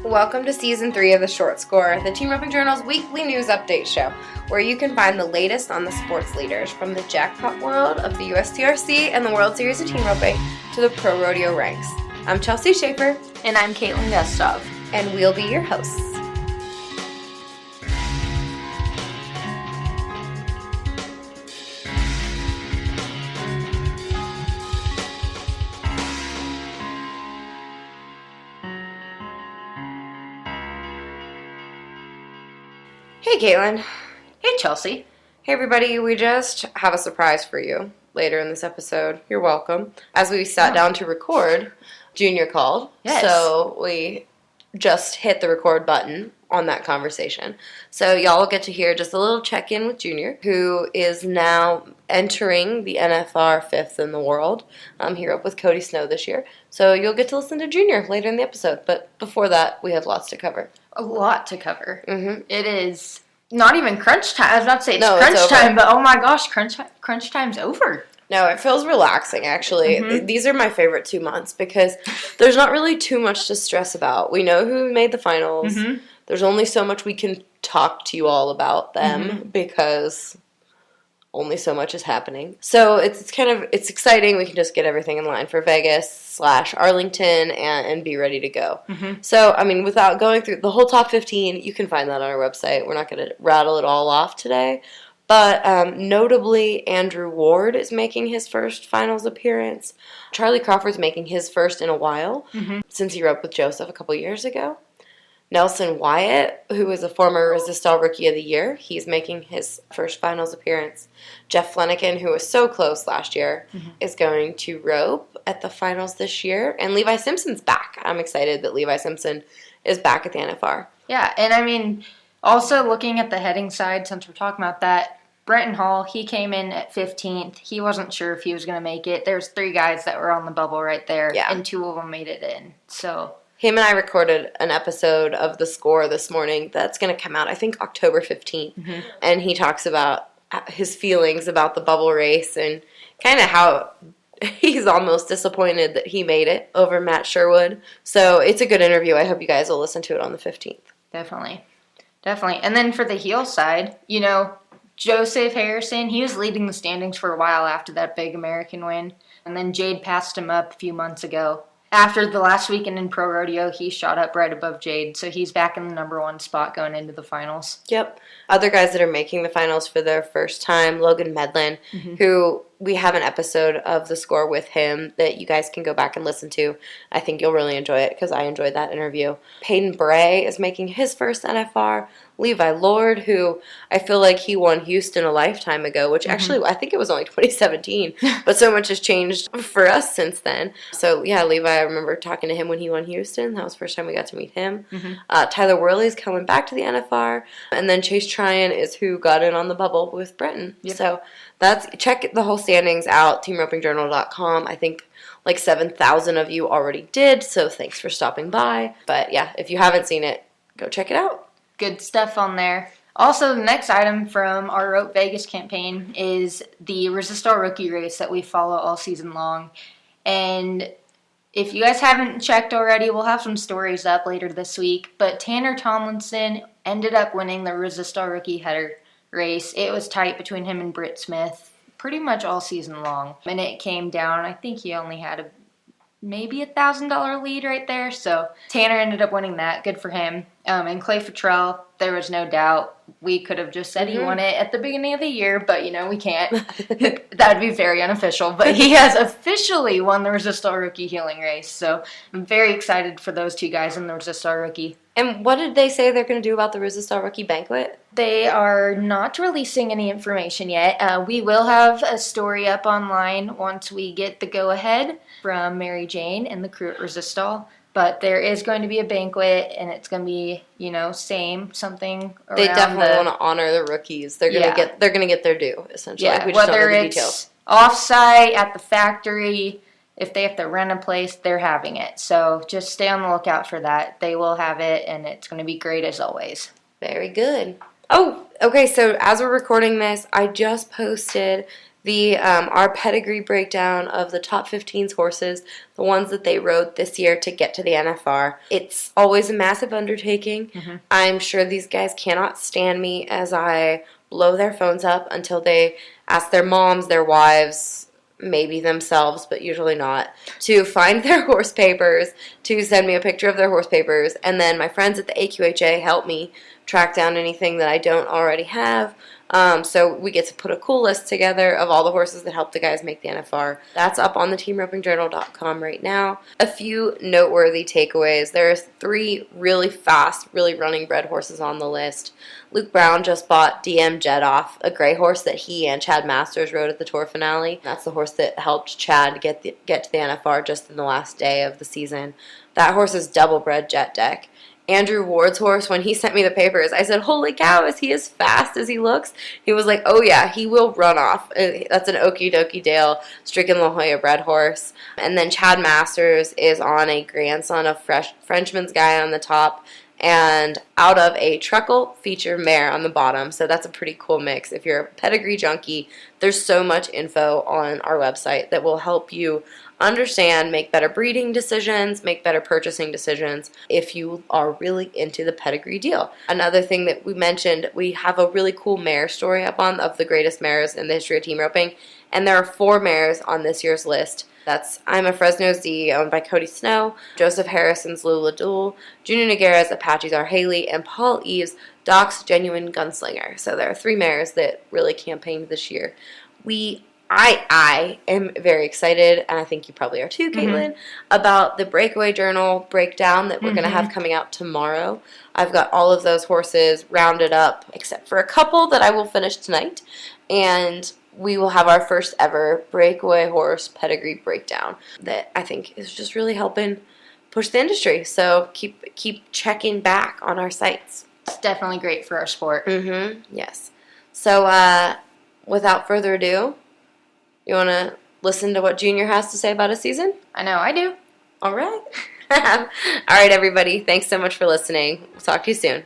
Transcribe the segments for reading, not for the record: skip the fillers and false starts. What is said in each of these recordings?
Welcome to Season 3 of The Short Score, the Team Roping Journal's weekly news update show, where you can find the latest on the sports leaders from the jackpot world of the USTRC and the World Series of Team Roping to the pro rodeo ranks. I'm Chelsea Shaffer. And I'm Caitlin Gustov. And we'll be your hosts. Hey, Caitlin. Hey, Chelsea. Hey, everybody. We just have a surprise for you later in this episode. You're welcome. As we sat down to record, Junior called. Yes. So we just hit the record button on that conversation. So y'all will get to hear just a little check-in with Junior, who is now entering the NFR 5th in the world. He roped with Cody Snow this year. So you'll get to listen to Junior later in the episode. But before that, we have lots to cover. A lot to cover. Mm-hmm. It is not even crunch time. I was about to say it's No, crunch it's time, but oh my gosh, crunch time's over. No, it feels relaxing, actually. Mm-hmm. These are my favorite 2 months because there's not really too much to stress about. We know who made the finals. Mm-hmm. There's only so much we can talk to you all about them because only so much is happening. So it's exciting. We can just get everything in line for Vegas/Arlington and be ready to go. Mm-hmm. So, I mean, without going through the whole top 15, you can find that on our website. We're not going to rattle it all off today. But notably, Andrew Ward is making his first finals appearance. Charlie Crawford's making his first in a while since he roped with Joseph a couple years ago. Nelson Wyatt, who is a former Resistol Rookie of the Year, he's making his first finals appearance. Jeff Flanagan, who was so close last year, is going to rope at the finals this year. And Levi Simpson's back. I'm excited that Levi Simpson is back at the NFR. Yeah, and I mean, also looking at the heading side, since we're talking about that, Brenton Hall, he came in at 15th. He wasn't sure if he was going to make it. There's 3 guys that were on the bubble right there, and 2 of them made it in. So him and I recorded an episode of The Score this morning that's going to come out, I think, October 15th. And he talks about his feelings about the bubble race and kind of how he's almost disappointed that he made it over Matt Sherwood. So it's a good interview. I hope you guys will listen to it on the 15th. Definitely. And then for the heel side, Joseph Harrison, he was leading the standings for a while after that big American win. And then Jade passed him up a few months ago. After the last weekend in Pro Rodeo, he shot up right above Jade. So he's back in the number 1 spot going into the finals. Yep. Other guys that are making the finals for their first time, Logan Medlin, who we have an episode of The Score with him that you guys can go back and listen to. I think you'll really enjoy it because I enjoyed that interview. Peyton Bray is making his first NFR. Levi Lord, who I feel like he won Houston a lifetime ago, which actually I think it was only 2017, but so much has changed for us since then. So yeah, Levi, I remember talking to him when he won Houston. That was the first time we got to meet him. Tyler Worley's coming back to the NFR, and then Chase Tryon is who got in on the bubble with Brenton. Yep. So check the whole standings out, teamropingjournal.com. I think like 7,000 of you already did, so thanks for stopping by. But yeah, if you haven't seen it, go check it out. Good stuff on there. Also, the next item from our Rope Vegas campaign is the Resistol Rookie Race that we follow all season long. And if you guys haven't checked already, we'll have some stories up later this week. But Tanner Tomlinson ended up winning the Resistol Rookie Header race. It was tight between him and Britt Smith pretty much all season long. And it came down, I think he only had maybe $1,000 lead right there. So Tanner ended up winning that. Good for him. And Clay Futrell, there was no doubt. We could have just said he won it at the beginning of the year, but, we can't. That would be very unofficial. But he has officially won the Resistol Rookie Healing Race. So I'm very excited for those 2 guys in the Resistol Rookie. And what did they say they're going to do about the Resistol Rookie Banquet? They are not releasing any information yet. We will have a story up online once we get the go-ahead from Mary Jane and the crew at Resistol. But there is going to be a banquet, and it's going to be, something around. They definitely want to honor the rookies. They're going to get their due, essentially. Yeah, we just whether don't know the it's details. Off-site, at the factory, if they have to rent a place, they're having it. So just stay on the lookout for that. They will have it, and it's going to be great as always. Very good. Oh, okay, so as we're recording this, I just posted our pedigree breakdown of the top 15 horses, the ones that they rode this year to get to the NFR. It's always a massive undertaking. Mm-hmm. I'm sure these guys cannot stand me as I blow their phones up until they ask their moms, their wives, maybe themselves, but usually not, to find their horse papers, to send me a picture of their horse papers, and then my friends at the AQHA help me track down anything that I don't already have. So we get to put a cool list together of all the horses that helped the guys make the NFR. That's up on the teamropingjournal.com right now. A few noteworthy takeaways. There's 3 really fast, really running bred horses on the list. Luke Brown just bought DM Jetoff, a gray horse that he and Chad Masters rode at the Tour finale. That's the horse that helped Chad get to the NFR just in the last day of the season. That horse is double bred jet deck. Andrew Ward's horse, when he sent me the papers, I said, holy cow, is he as fast as he looks? He was like, oh yeah, he will run off. That's an Okie Dokie Dale Stricken La Jolla bred horse. And then Chad Masters is on a grandson of Frenchman's Guy on the top and out of a Truckle feature mare on the bottom. So that's a pretty cool mix. If you're a pedigree junkie, there's so much info on our website that will help you understand, make better breeding decisions, make better purchasing decisions if you are really into the pedigree deal. Another thing that we mentioned, we have a really cool mare story up on of the greatest mares in the history of team roping, and there are 4 mares on this year's list. That's I'm a Fresno Z, owned by Cody Snow, Joseph Harrison's Lula Duel, Junior Nogueira's Apache's R. Haley, and Paul Eves' Doc's Genuine Gunslinger. So there are 3 mares that really campaigned this year. I am very excited, and I think you probably are too, Caitlin, about the Breakaway Journal breakdown that we're going to have coming out tomorrow. I've got all of those horses rounded up, except for a couple that I will finish tonight, and we will have our first ever Breakaway horse pedigree breakdown that I think is just really helping push the industry. So keep checking back on our sites. It's definitely great for our sport. Yes. So without further ado, you want to listen to what Junior has to say about his season? I know I do. All right. All right, everybody. Thanks so much for listening. We'll talk to you soon.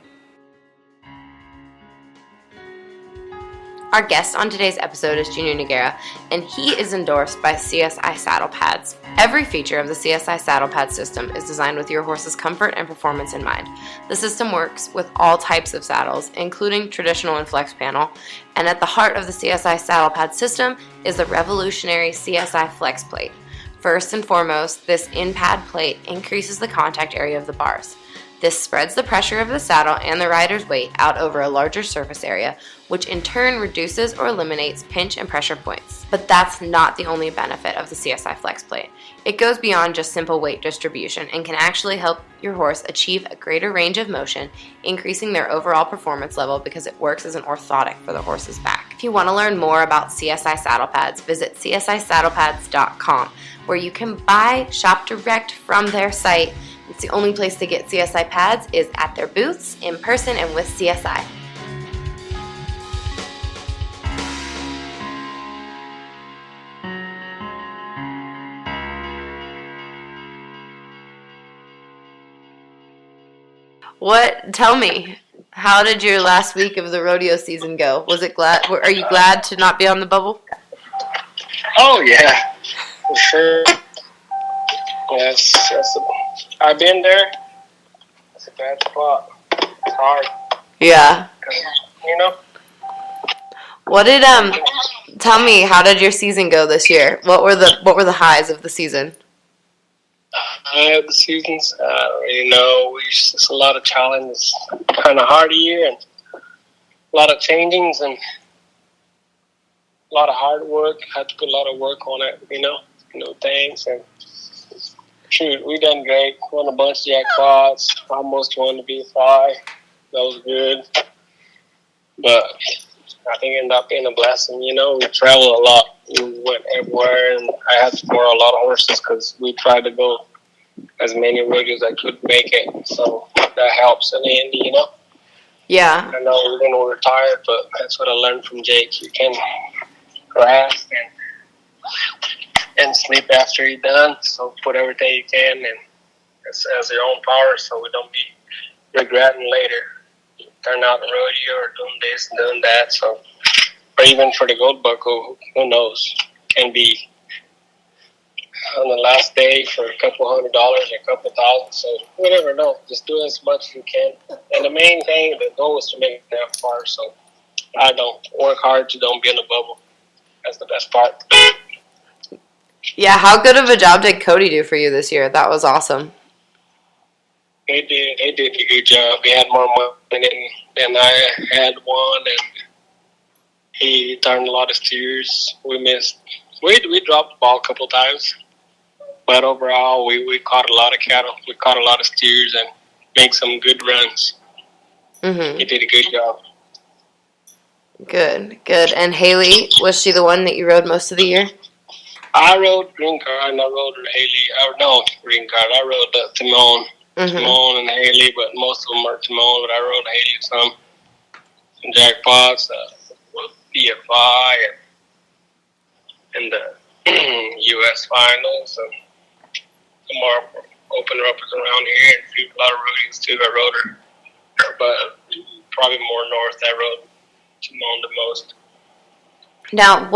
Our guest on today's episode is Junior Nogueira, and he is endorsed by CSI Saddlepads. Every feature of the CSI Saddlepads system is designed with your horse's comfort and performance in mind. The system works with all types of saddles, including traditional and flex panel, and at the heart of the CSI Saddlepads system is the revolutionary CSI Flex Plate. First and foremost, this in-pad plate increases the contact area of the bars. This spreads the pressure of the saddle and the rider's weight out over a larger surface area, which in turn reduces or eliminates pinch and pressure points. But that's not the only benefit of the CSI Flex Plate. It goes beyond just simple weight distribution and can actually help your horse achieve a greater range of motion, increasing their overall performance level because it works as an orthotic for the horse's back. If you want to learn more about CSI Saddlepads, visit CSISaddlepads.com, where you can shop direct from their site. It's the only place to get CSI pads is at their booths, in person, and with CSI. Tell me, how did your last week of the rodeo season go? Are you glad to not be on the bubble? Oh, yeah, for sure. Yes, I've been there. It's a bad spot. It's hard. Yeah. You know? Tell me, how did your season go this year? What were the highs of the season? The seasons, I don't really know. It's a lot of challenges. Kind of hard year and a lot of changings and a lot of hard work. Had to put a lot of work on it, things. And shoot, we done great. Won a bunch of jackpots. Almost won the B5. That was good. But I think it ended up being a blessing. We traveled a lot. We went everywhere, and I had to borrow a lot of horses because we tried to go as many rodeos as I could make it. So that helps in the end, Yeah. I know we're going to retire, but that's what I learned from Jake. You can rest and sleep after you're done. So put everything you can and as your own power so we don't be regretting later. Turn out the rodeo or doing this and doing that. So, but even for the gold buck, who knows? Can be on the last day for a couple $100 or a couple thousand. So we never know. Just do as much as you can. And the main thing, the goal is to make it that far. So I don't work hard to don't be in the bubble. That's the best part. Yeah, how good of a job did Cody do for you this year? That was awesome. They did a good job. He had more money than I had one, and he turned a lot of steers. We missed. We dropped the ball a couple times, but overall we caught a lot of cattle. We caught a lot of steers and made some good runs. Mm-hmm. He did a good job. Good. And Haley, was she the one that you rode most of the year? I rode Green Card and I rode Haley. No, Green Card. I rode Timon. Mm-hmm. Timon and Haley, but most of them are Timon, but I rode Haley some jackpots, PFI, and the U.S. finals, and some more open ropers around here, and a lot of roadies too. I rode her, but probably more north. I rode Timon the most. Now,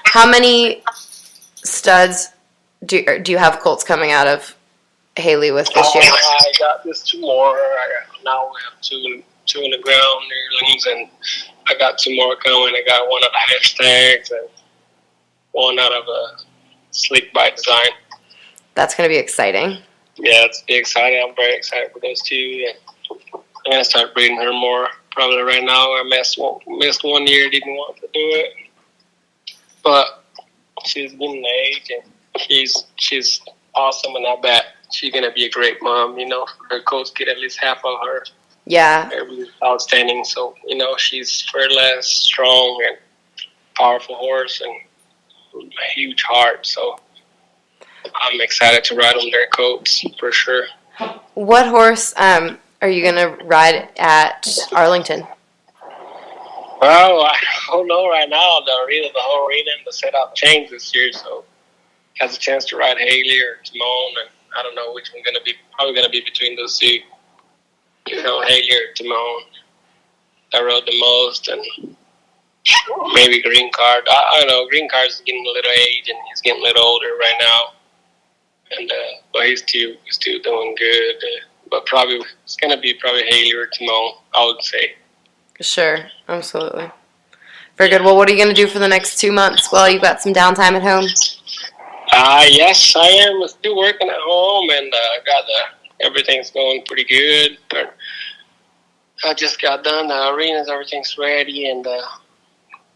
how many studs do you have colts coming out of Haley with this year? I got this 2 more. Now we have two in the ground yearlings, and I got 2 more coming. I got one out of hashtags and one out of a Slick by Design. That's going to be exciting. Yeah, it's exciting. I'm very excited for those 2. And I'm gonna start breeding her more. Probably right now. I missed 1 year. Didn't want to do it, but she's getting the age, and she's awesome, and I bet she's gonna be a great mom. You know, her coach get at least half of her. Yeah. Everything's outstanding. So she's fearless, strong, and powerful horse, and a huge heart. So I'm excited to ride on their coats for sure. What horse are you gonna ride at Arlington? Well, I don't know right now. The whole arena and the setup changed this year, so has a chance to ride Haley or Timon, and I don't know which one's gonna be. Probably gonna be between those 2. Haley or Timon. I rode the most, and maybe Green Card. I don't know. Green Card's getting a little age, and he's getting a little older right now, and but he's still doing good. But probably it's gonna be Haley or Timon, I would say. Sure, absolutely. Very good. Well, what are you going to do for the next 2 months while you've got some downtime at home? Yes, I am still working at home, and everything's going pretty good. But I just got done the arenas, everything's ready, and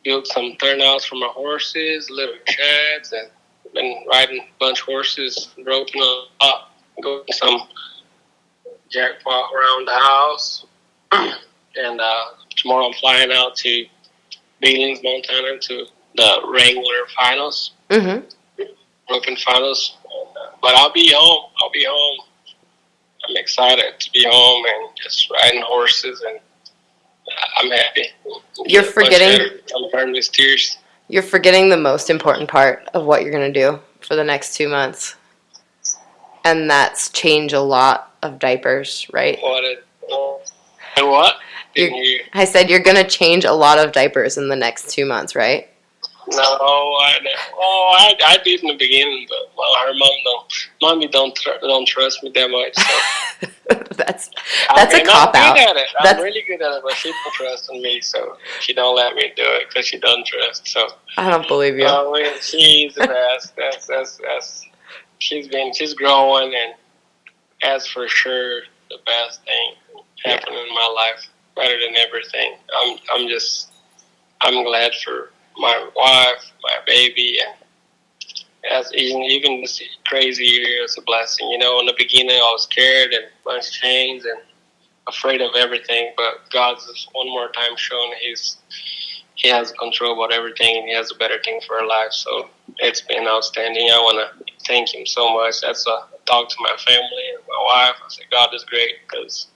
built some turnouts for my horses, little sheds, and been riding a bunch of horses, roping up, going some jackpot around the house. And tomorrow I'm flying out to Billings, Montana, to the Wrangler finals, roping finals. But I'll be home. I'm excited to be home and just riding horses, and I'm happy. You're forgetting. I'm burning with tears. You're forgetting the most important part of what you're going to do for the next 2 months, and that's change a lot of diapers, right? What? I said you're going to change a lot of diapers in the next 2 months, right? No, I did in the beginning, but her mommy don't trust me that much. So. that's a cop out. I'm really good at it, but she don't trust in me, so she don't let me do it because she doesn't trust. So I don't believe you. She's the best. That's she's growing, and that's for sure the best thing happening in my life, better than everything. I'm glad for my wife, my baby, and as even this crazy year is a blessing. In the beginning I was scared and bunch of chains and afraid of everything, but God's just one more time showing He has control about everything, and He has a better thing for our life. So it's been outstanding. I want to thank Him so much. I talked to my family and my wife. I said, God is great, because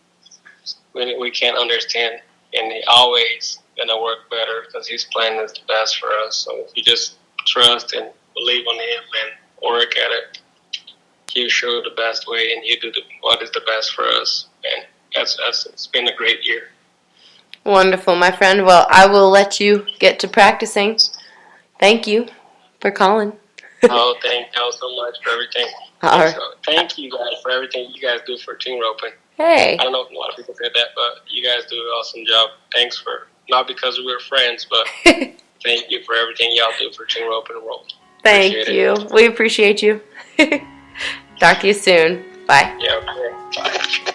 we can't understand, and He always going to work better because His plan is the best for us. So if you just trust and believe on Him and work at it, He'll show the best way, and He'll do what is the best for us. And it's been a great year. Wonderful, my friend. Well, I will let you get to practicing. Thank you for calling. Oh, thank y'all so much for everything. All right. Thank you guys for everything you guys do for team roping. Hey. I don't know if a lot of people said that, but you guys do an awesome job. Thanks for, not because we're friends, but thank you for everything y'all do for team roping and roll. Thank you. We appreciate you. Talk to you soon. Bye. Yeah, okay. Bye.